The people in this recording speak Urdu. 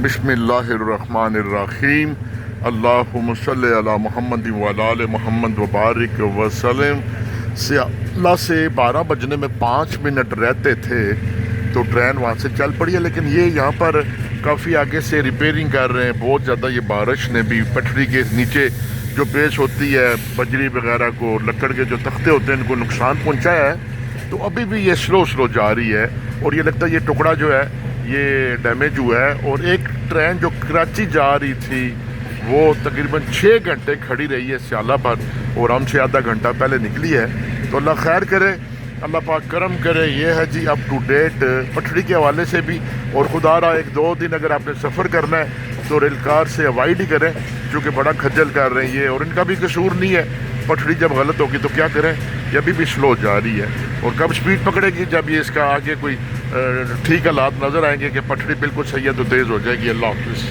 بسم اللہ الرحمن الرحیم اللہم صلی علی محمد وعلی آل محمد وبارک وسلم۔ اللہ سے 12 بجنے میں 5 منٹ رہتے تھے تو ٹرین وہاں سے چل پڑی ہے، لیکن یہ یہاں پر کافی آگے سے ریپیئرنگ کر رہے ہیں۔ بہت زیادہ یہ بارش نے بھی پٹری کے نیچے جو پیش ہوتی ہے بجری وغیرہ کو، لکڑ کے جو تختے ہوتے ہیں ان کو نقصان پہنچایا ہے، تو ابھی بھی یہ سلو جا رہی ہے اور یہ لگتا ہے یہ ٹکڑا جو ہے یہ ڈیمیج ہوا ہے۔ اور ایک ٹرین جو کراچی جا رہی تھی وہ تقریباً 6 گھنٹے کھڑی رہی ہے سیالہ پر، اور ہم سے آدھا گھنٹہ پہلے نکلی ہے۔ تو اللہ خیر کرے، اللہ پاک کرم کرے۔ یہ ہے جی اپ ٹو ڈیٹ پٹری کے حوالے سے بھی، اور خدا را 1-2 دن اگر آپ نے سفر کرنا ہے تو ریل کار سے اوائڈ ہی کریں، چونکہ بڑا کھجل کر رہے ہیں یہ، اور ان کا بھی قصور نہیں ہے۔ پٹری جب غلط ہوگی تو کیا کریں، یہ ابھی بھی سلو جا رہی ہے، اور کب سپیڈ پکڑے گی جب یہ اس کا آگے کوئی ٹھیک حالات نظر آئیں گے کہ پٹری بالکل صحیح ہے تو تیز ہو جائے گی۔ اللہ حافظ۔